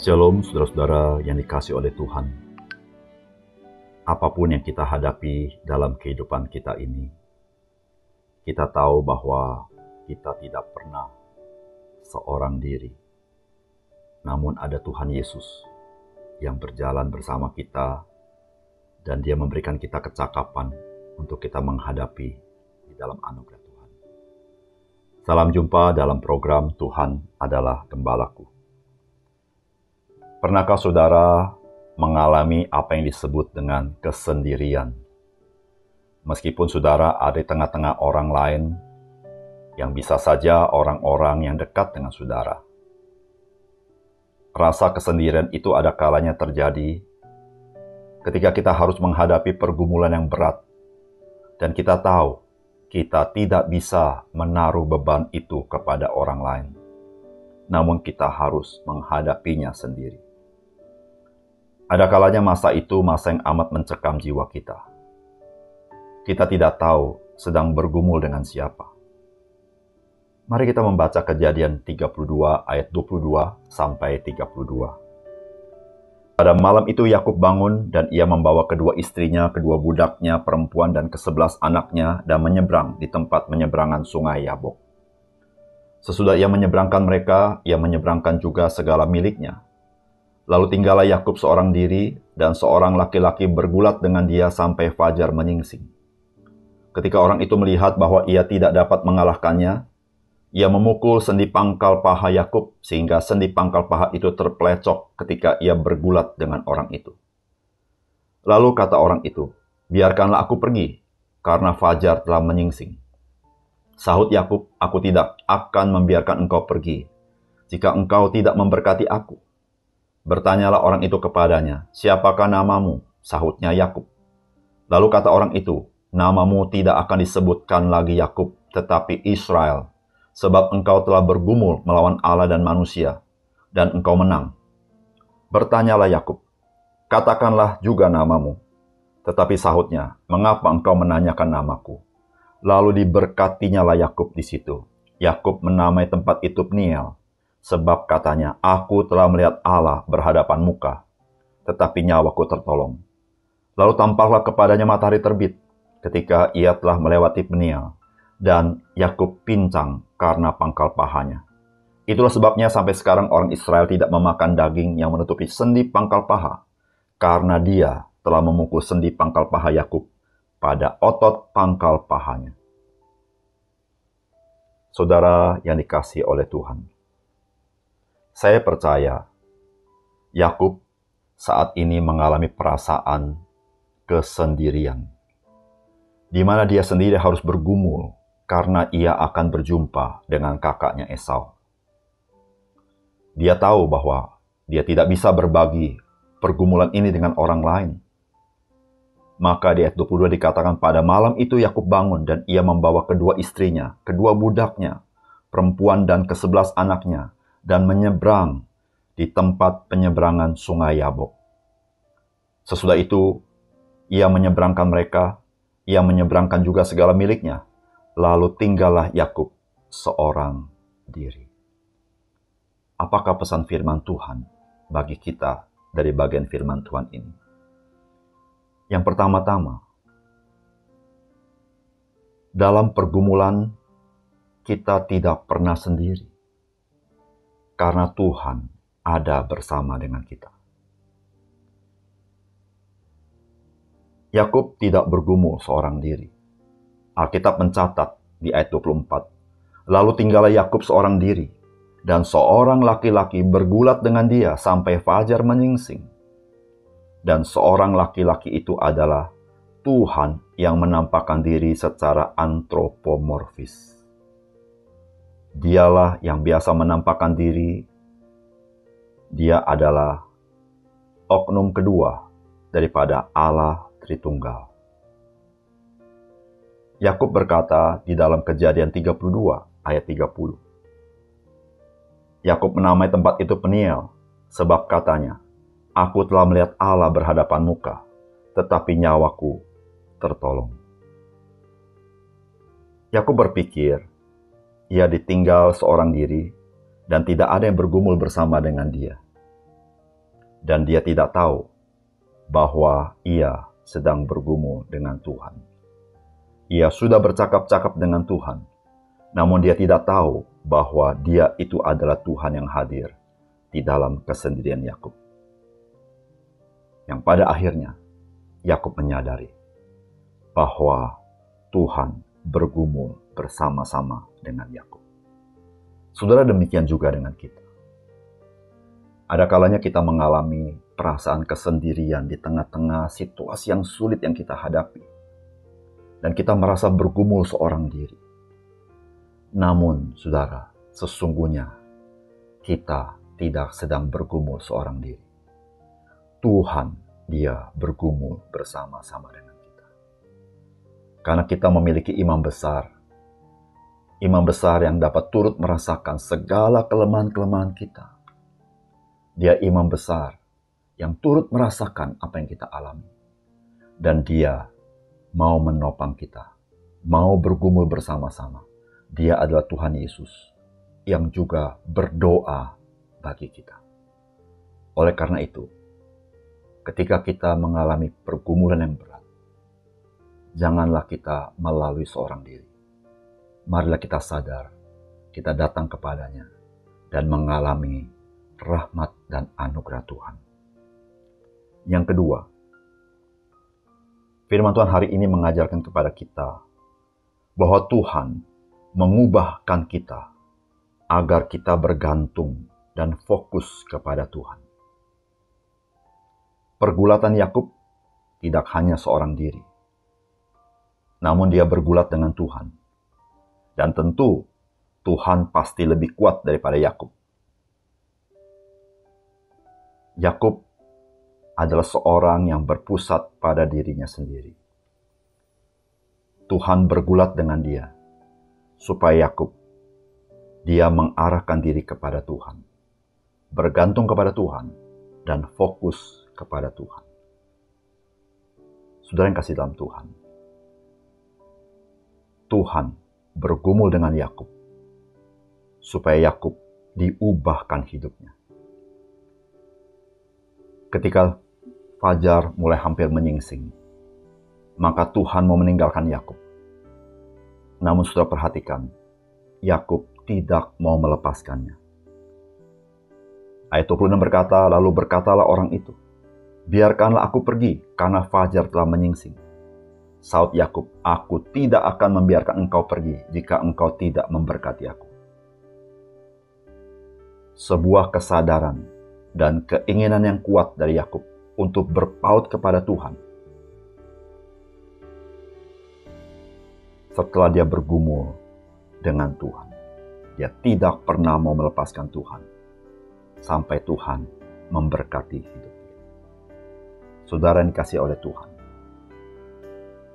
Shalom saudara-saudara yang dikasihi oleh Tuhan. Apapun yang kita hadapi dalam kehidupan kita ini, kita tahu bahwa kita tidak pernah seorang diri. Namun ada Tuhan Yesus yang berjalan bersama kita dan Dia memberikan kita kecakapan untuk kita menghadapi di dalam anugerah Tuhan. Salam jumpa dalam program Tuhan adalah Gembalaku. Pernahkah saudara mengalami apa yang disebut dengan kesendirian? Meskipun saudara ada di tengah-tengah orang lain, yang bisa saja orang-orang yang dekat dengan saudara. Rasa kesendirian itu ada kalanya terjadi ketika kita harus menghadapi pergumulan yang berat, dan kita tahu kita tidak bisa menaruh beban itu kepada orang lain. Namun kita harus menghadapinya sendiri. Ada kalanya masa itu masa yang amat mencekam jiwa kita. Kita tidak tahu sedang bergumul dengan siapa. Mari kita membaca Kejadian 32 ayat 22 sampai 32. Pada malam itu Yakub bangun dan ia membawa kedua istrinya, kedua budaknya perempuan dan ke-11 anaknya dan menyeberang di tempat menyeberangan sungai Yabok. Sesudah ia menyeberangkan mereka, ia menyeberangkan juga segala miliknya. Lalu tinggallah Yakub seorang diri, dan seorang laki-laki bergulat dengan dia sampai fajar menyingsing. Ketika orang itu melihat bahwa ia tidak dapat mengalahkannya, ia memukul sendi pangkal paha Yakub, sehingga sendi pangkal paha itu terpelecok ketika ia bergulat dengan orang itu. Lalu kata orang itu, "Biarkanlah aku pergi, karena fajar telah menyingsing." Sahut Yakub, "Aku tidak akan membiarkan engkau pergi, jika engkau tidak memberkati aku." Bertanyalah orang itu kepadanya, "Siapakah namamu?" Sahutnya Yakub. Lalu kata orang itu, "Namamu tidak akan disebutkan lagi Yakub, tetapi Israel, sebab engkau telah bergumul melawan Allah dan manusia, dan engkau menang." Bertanyalah Yakub, "Katakanlah juga namamu." Tetapi sahutnya, "Mengapa engkau menanyakan namaku?" Lalu diberkatinyalah Yakub di situ. Yakub menamai tempat itu Peniel. Sebab katanya, "Aku telah melihat Allah berhadapan muka, tetapi nyawaku tertolong." Lalu tampaklah kepadanya matahari terbit, ketika ia telah melewati Peniel, dan Yakub pincang karena pangkal pahanya. Itulah sebabnya sampai sekarang orang Israel tidak memakan daging yang menutupi sendi pangkal paha, karena dia telah memukul sendi pangkal paha Yakub pada otot pangkal pahanya. Saudara yang dikasihi oleh Tuhan, saya percaya Yakub saat ini mengalami perasaan kesendirian, di mana dia sendiri harus bergumul karena ia akan berjumpa dengan kakaknya Esau. Dia tahu bahwa dia tidak bisa berbagi pergumulan ini dengan orang lain. Maka di ayat 22 dikatakan, pada malam itu Yakub bangun dan ia membawa kedua istrinya, kedua budaknya, perempuan dan ke-11 anaknya, dan menyeberang di tempat penyeberangan sungai Yabok. Sesudah itu, ia menyeberangkan mereka, ia menyeberangkan juga segala miliknya, lalu tinggallah Yakub seorang diri. Apakah pesan firman Tuhan bagi kita dari bagian firman Tuhan ini? Yang pertama-tama, dalam pergumulan kita tidak pernah sendiri. Karena Tuhan ada bersama dengan kita. Yakub tidak bergumul seorang diri. Alkitab mencatat di ayat 24, "Lalu tinggallah Yakub seorang diri, dan seorang laki-laki bergulat dengan dia sampai fajar menyingsing." Dan seorang laki-laki itu adalah Tuhan yang menampakkan diri secara antropomorfis. Dialah yang biasa menampakkan diri. Dia adalah oknum kedua daripada Allah Tritunggal. Yakub berkata di dalam Kejadian 32 ayat 30. Yakub menamai tempat itu Peniel, sebab katanya, "Aku telah melihat Allah berhadapan muka, tetapi nyawaku tertolong." Yakub berpikir, ia ditinggal seorang diri dan tidak ada yang bergumul bersama dengan dia. dan dia tidak tahu bahwa ia sedang bergumul dengan Tuhan. Ia sudah bercakap-cakap dengan Tuhan, namun dia tidak tahu bahwa dia itu adalah Tuhan yang hadir di dalam kesendirian Yakub. Yang pada akhirnya Yakub menyadari bahwa Tuhan bergumul bersama-sama dengan Yakub. Saudara, demikian juga dengan kita. Ada kalanya kita mengalami perasaan kesendirian di tengah-tengah situasi yang sulit yang kita hadapi. Dan kita merasa bergumul seorang diri. Namun, saudara, sesungguhnya kita tidak sedang bergumul seorang diri. Tuhan, dia bergumul bersama-sama dengan kita. Karena kita memiliki imam besar. Imam besar yang dapat turut merasakan segala kelemahan-kelemahan kita. Dia imam besar yang turut merasakan apa yang kita alami. Dan dia mau menopang kita, mau bergumul bersama-sama. Dia adalah Tuhan Yesus yang juga berdoa bagi kita. Oleh karena itu, ketika kita mengalami pergumulan yang berat, janganlah kita melalui seorang diri. Marilah kita sadar, kita datang kepadanya dan mengalami rahmat dan anugerah Tuhan. Yang kedua, firman Tuhan hari ini mengajarkan kepada kita bahwa Tuhan mengubahkan kita agar kita bergantung dan fokus kepada Tuhan. Pergulatan Yakub tidak hanya seorang diri, namun dia bergulat dengan Tuhan. Dan tentu Tuhan pasti lebih kuat daripada Yakub. Yakub adalah seorang yang berpusat pada dirinya sendiri. Tuhan bergulat dengan dia, supaya Yakub, dia mengarahkan diri kepada Tuhan, bergantung kepada Tuhan, dan fokus kepada Tuhan. Saudara yang kasih dalam Tuhan, Tuhan bergumul dengan Yakub, supaya Yakub diubahkan hidupnya. Ketika fajar mulai hampir menyingsing, maka Tuhan mau meninggalkan Yakub. Namun sudah perhatikan, Yakub tidak mau melepaskannya. Ayat 26 berkata, lalu berkatalah orang itu, biarkanlah aku pergi, karena fajar telah menyingsing. Saud Yakub, aku tidak akan membiarkan engkau pergi, jika engkau tidak memberkati aku. Sebuah kesadaran dan keinginan yang kuat dari Yakub untuk berpaut kepada Tuhan. Setelah dia bergumul dengan Tuhan, dia tidak pernah mau melepaskan Tuhan sampai Tuhan memberkati hidup dia. Saudara yang dikasihi oleh Tuhan,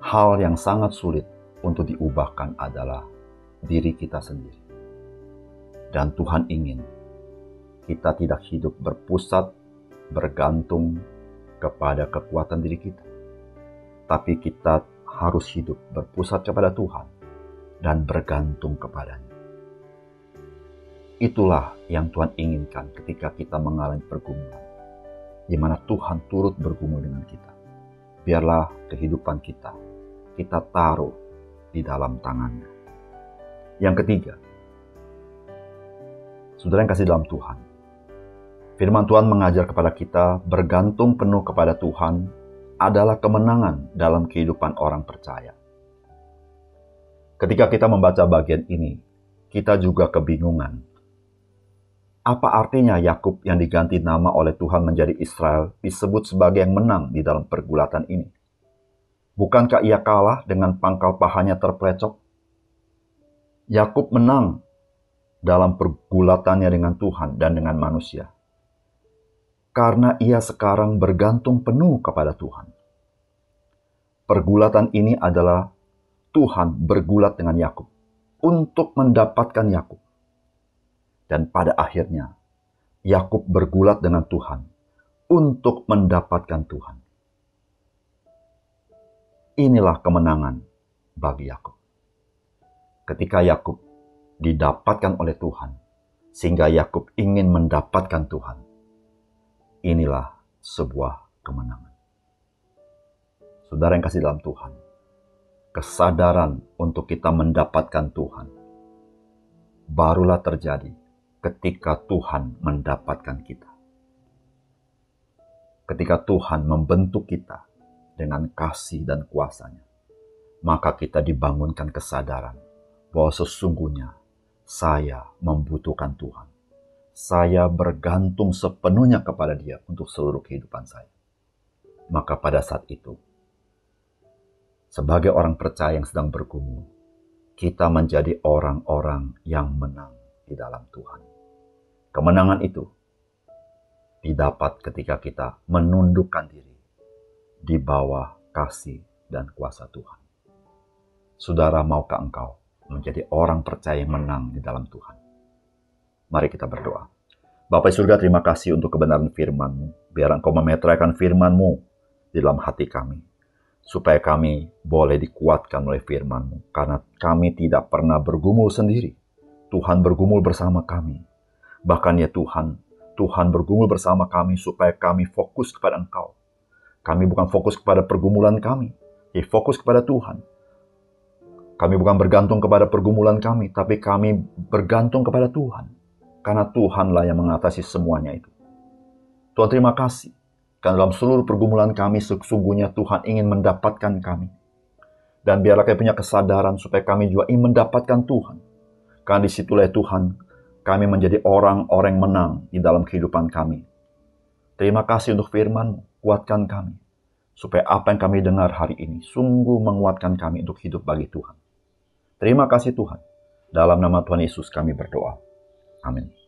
hal yang sangat sulit untuk diubahkan adalah diri kita sendiri. Dan Tuhan ingin kita tidak hidup berpusat, bergantung kepada kekuatan diri kita. Tapi kita harus hidup berpusat kepada Tuhan dan bergantung kepadanya. Itulah yang Tuhan inginkan ketika kita mengalami pergumulan, di mana Tuhan turut bergumul dengan kita. Biarlah kehidupan kita taruh di dalam tangannya. Yang ketiga, saudara yang kasih dalam Tuhan, firman Tuhan mengajar kepada kita bergantung penuh kepada Tuhan adalah kemenangan dalam kehidupan orang percaya. Ketika kita membaca bagian ini, kita juga kebingungan. Apa artinya Yakub yang diganti nama oleh Tuhan menjadi Israel disebut sebagai yang menang di dalam pergulatan ini? Bukankah ia kalah dengan pangkal pahanya terpelecok? Yakub menang dalam pergulatannya dengan Tuhan dan dengan manusia, karena ia sekarang bergantung penuh kepada Tuhan. Pergulatan ini adalah Tuhan bergulat dengan Yakub untuk mendapatkan Yakub. Dan pada akhirnya, Yakub bergulat dengan Tuhan untuk mendapatkan Tuhan. Inilah kemenangan bagi Yakub. Ketika Yakub didapatkan oleh Tuhan, sehingga Yakub ingin mendapatkan Tuhan. Inilah sebuah kemenangan. Saudara yang kasih dalam Tuhan, kesadaran untuk kita mendapatkan Tuhan barulah terjadi ketika Tuhan mendapatkan kita. Ketika Tuhan membentuk kita dengan kasih dan kuasa-Nya, maka kita dibangunkan kesadaran bahwa sesungguhnya saya membutuhkan Tuhan. Saya bergantung sepenuhnya kepada Dia untuk seluruh kehidupan saya. Maka pada saat itu, sebagai orang percaya yang sedang bergumul, kita menjadi orang-orang yang menang di dalam Tuhan. Kemenangan itu didapat ketika kita menundukkan diri di bawah kasih dan kuasa Tuhan. Saudara, maukah engkau menjadi orang percaya yang menang di dalam Tuhan? Mari kita berdoa. Bapa surga, terima kasih untuk kebenaran firman-Mu. Biar Engkau memeteraikan firman-Mu di dalam hati kami, supaya kami boleh dikuatkan oleh firman-Mu. Karena kami tidak pernah bergumul sendiri. Tuhan bergumul bersama kami. Bahkan ya Tuhan bergumul bersama kami supaya kami fokus kepada Engkau. Kami bukan fokus kepada pergumulan kami, tapi fokus kepada Tuhan. Kami bukan bergantung kepada pergumulan kami, tapi kami bergantung kepada Tuhan. Karena Tuhanlah yang mengatasi semuanya itu. Tuhan, terima kasih. Karena dalam seluruh pergumulan kami, sesungguhnya Tuhan ingin mendapatkan kami. Dan biarlah kami punya kesadaran supaya kami juga ingin mendapatkan Tuhan. Karena disitulah Tuhan, kami menjadi orang-orang yang menang di dalam kehidupan kami. Terima kasih untuk firman-Mu, kuatkan kami. Supaya apa yang kami dengar hari ini sungguh menguatkan kami untuk hidup bagi Tuhan. Terima kasih Tuhan. Dalam nama Tuhan Yesus kami berdoa. Amin.